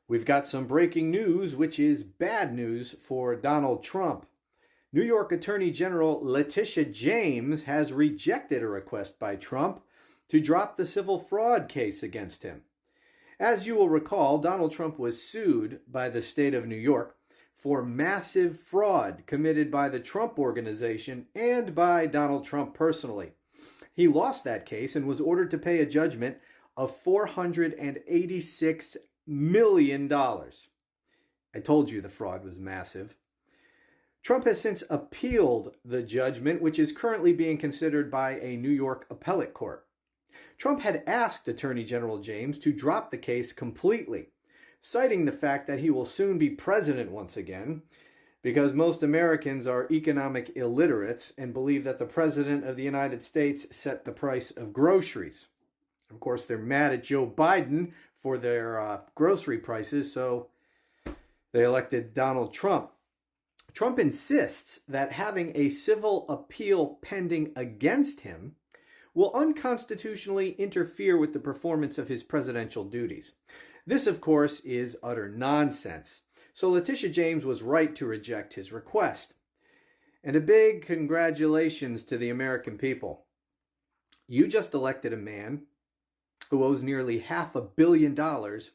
We've got some breaking news, which is bad news for Donald Trump. New York Attorney General Letitia James has rejected a request by Trump to drop the civil fraud case against him. As you will recall, Donald Trump was sued by the state of New York for massive fraud committed by the Trump Organization and by Donald Trump personally. He lost that case and was ordered to pay a judgment of $486 million. I told you the fraud was massive. Trump has since appealed the judgment, which is currently being considered by a New York appellate court. Trump had asked Attorney General James to drop the case completely, citing the fact that he will soon be president once again, because most Americans are economic illiterates and believe that the President of the United States set the price of groceries. Of course, they're mad at Joe Biden for their grocery prices, so they elected Donald Trump. Trump insists that having a civil appeal pending against him will unconstitutionally interfere with the performance of his presidential duties. This, of course, is utter nonsense. So Letitia James was right to reject his request. And a big congratulations to the American people. You just elected a man who owes nearly $500 million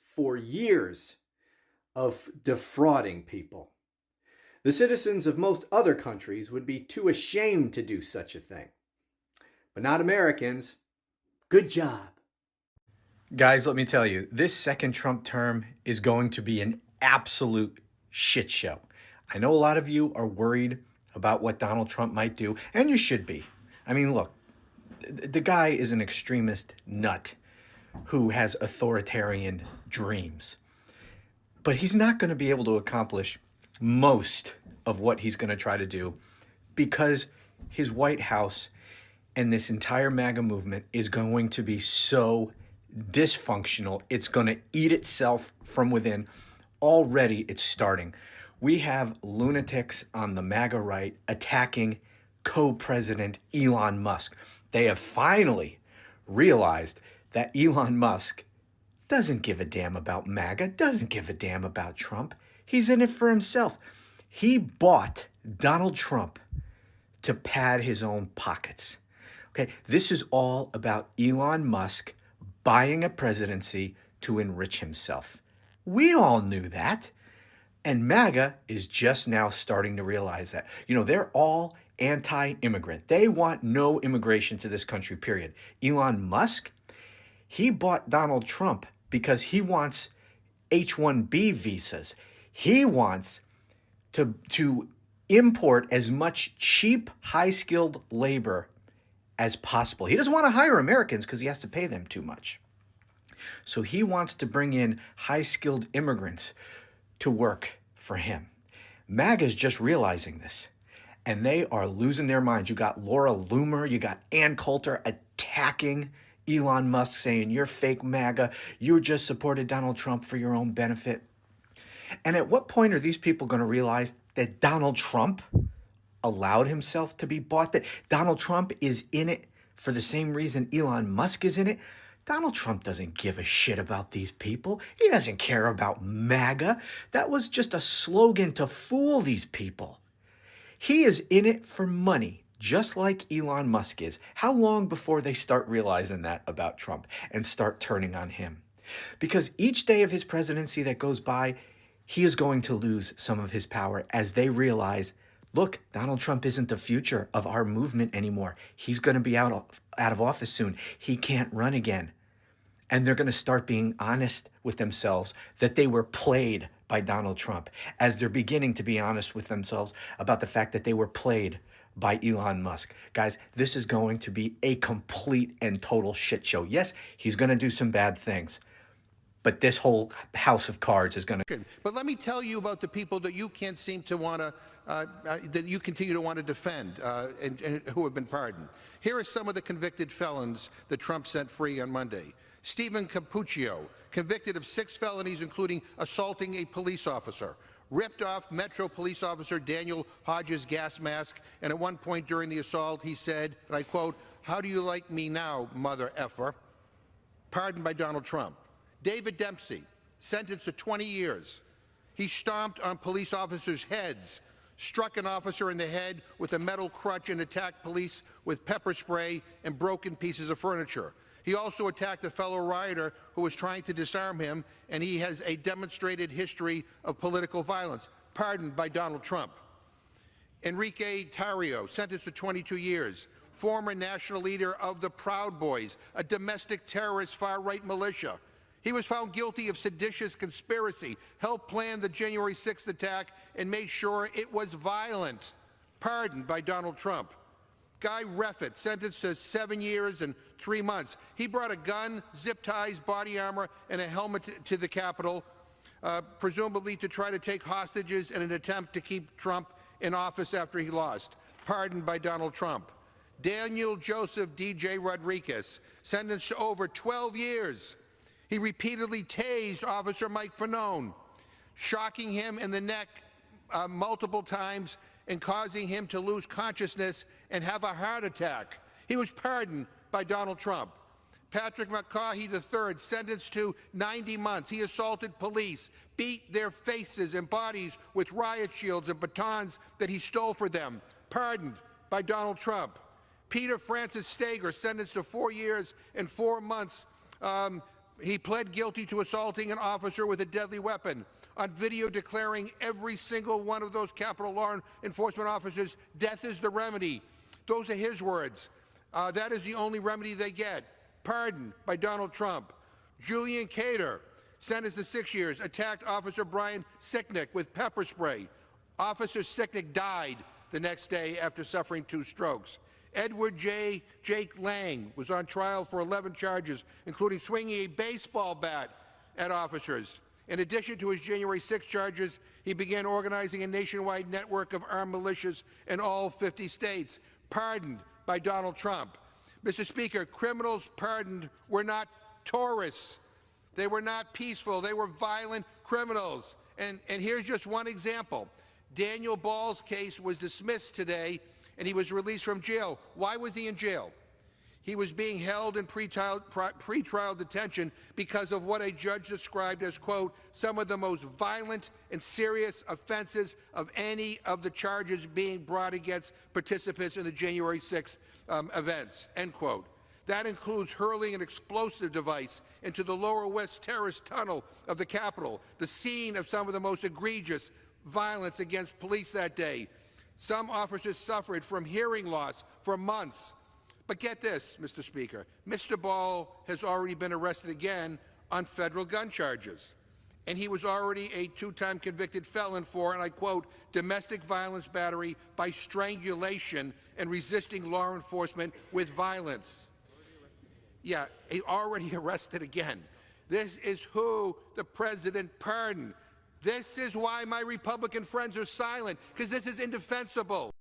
for years of defrauding people. The citizens of most other countries would be too ashamed to do such a thing. But not Americans. Good job. Guys, let me tell you, this second Trump term is going to be an absolute shit show. I know a lot of you are worried about what Donald Trump might do, and you should be. I mean, look, the guy is an extremist nut who has authoritarian dreams. But he's not going to be able to accomplish most of what he's going to try to do because his White House and this entire MAGA movement is going to be so dysfunctional. It's going to eat itself from within. Already it's starting. We have lunatics on the MAGA right attacking co-president Elon Musk. They have finally realized that Elon Musk doesn't give a damn about MAGA, doesn't give a damn about Trump. He's in it for himself. He bought Donald Trump to pad his own pockets. Okay, this is all about Elon Musk buying a presidency to enrich himself. We all knew that. And MAGA is just now starting to realize that. You know, they're all anti-immigrant. They want no immigration to this country, period. Elon Musk, he bought Donald Trump because he wants H-1B visas. He wants to import as much cheap, high-skilled labor as possible. He doesn't want to hire Americans because he has to pay them too much. So he wants to bring in high-skilled immigrants to work for him. MAGA is just realizing this, and they are losing their minds. You got Laura Loomer, you got Ann Coulter attacking Elon Musk, saying, you're fake MAGA, you just supported Donald Trump for your own benefit. And at what point are these people going to realize that Donald Trump allowed himself to be bought, that Donald Trump is in it for the same reason Elon Musk is in it? Donald Trump doesn't give a shit about these people. He doesn't care about MAGA. That was just a slogan to fool these people. He is in it for money, just like Elon Musk is. How long before they start realizing that about Trump and start turning on him? Because each day of his presidency that goes by, he is going to lose some of his power as they realize, look, Donald Trump isn't the future of our movement anymore. He's going to be out of office soon. He can't run again. And they're going to start being honest with themselves that they were played by Donald Trump, as they're beginning to be honest with themselves about the fact that they were played by Elon Musk. Guys, this is going to be a complete and total shit show. Yes, he's going to do some bad things, but this whole house of cards is going to... But let me tell you about the people that you can't seem to want to, that you continue to want to defend and who have been pardoned. Here are some of the convicted felons that Trump set free on Monday. Stephen Cappuccio, convicted of 6 felonies, including assaulting a police officer, ripped off Metro police officer Daniel Hodges' gas mask, and at one point during the assault he said, and I quote, "How do you like me now, mother effer?" Pardoned by Donald Trump. David Dempsey, sentenced to 20 years. He stomped on police officers' heads, struck an officer in the head with a metal crutch, and attacked police with pepper spray and broken pieces of furniture. He also attacked a fellow rioter who was trying to disarm him, and he has a demonstrated history of political violence, pardoned by Donald Trump. Enrique Tarrio, sentenced to 22 years, former national leader of the Proud Boys, a domestic terrorist far-right militia. He was found guilty of seditious conspiracy, helped plan the January 6th attack, and made sure it was violent, pardoned by Donald Trump. Guy Reffitt, sentenced to 7 years and 3 months. He brought a gun, zip ties, body armor, and a helmet to the Capitol, presumably to try to take hostages in an attempt to keep Trump in office after he lost, pardoned by Donald Trump. Daniel Joseph D.J. Rodriguez, sentenced to over 12 years. He repeatedly tased Officer Mike Fanone, shocking him in the neck multiple times and causing him to lose consciousness and have a heart attack. He was pardoned by Donald Trump. Patrick McCaughey III, sentenced to 90 months. He assaulted police, beat their faces and bodies with riot shields and batons that he stole for them, pardoned by Donald Trump. Peter Francis Stager, sentenced to 4 years and 4 months. He pled guilty to assaulting an officer with a deadly weapon, on video declaring every single one of those Capitol law enforcement officers, death is the remedy. Those are his words. That is the only remedy they get. Pardoned by Donald Trump. Julian Cater, sentenced to 6 years, attacked Officer Brian Sicknick with pepper spray. Officer Sicknick died the next day after suffering 2 strokes. Edward Jake Lang was on trial for 11 charges, including swinging a baseball bat at officers. In addition to his January 6 charges, he began organizing a nationwide network of armed militias in all 50 states, pardoned by Donald Trump. Mr. Speaker, criminals pardoned were not tourists. They were not peaceful. They were violent criminals. And here's just one example. Daniel Ball's case was dismissed today, and he was released from jail. Why was he in jail? He was being held in pretrial detention because of what a judge described as, quote, some of the most violent and serious offenses of any of the charges being brought against participants in the January 6th events, end quote. That includes hurling an explosive device into the Lower West Terrace tunnel of the Capitol, the scene of some of the most egregious violence against police that day. Some officers suffered from hearing loss for months. But get this, Mr. Speaker, Mr. Ball has already been arrested again on federal gun charges. And he was already a 2-time convicted felon for, and I quote, domestic violence battery by strangulation and resisting law enforcement with violence. Yeah, he already arrested again. This is who the president pardoned. This is why my Republican friends are silent, because this is indefensible.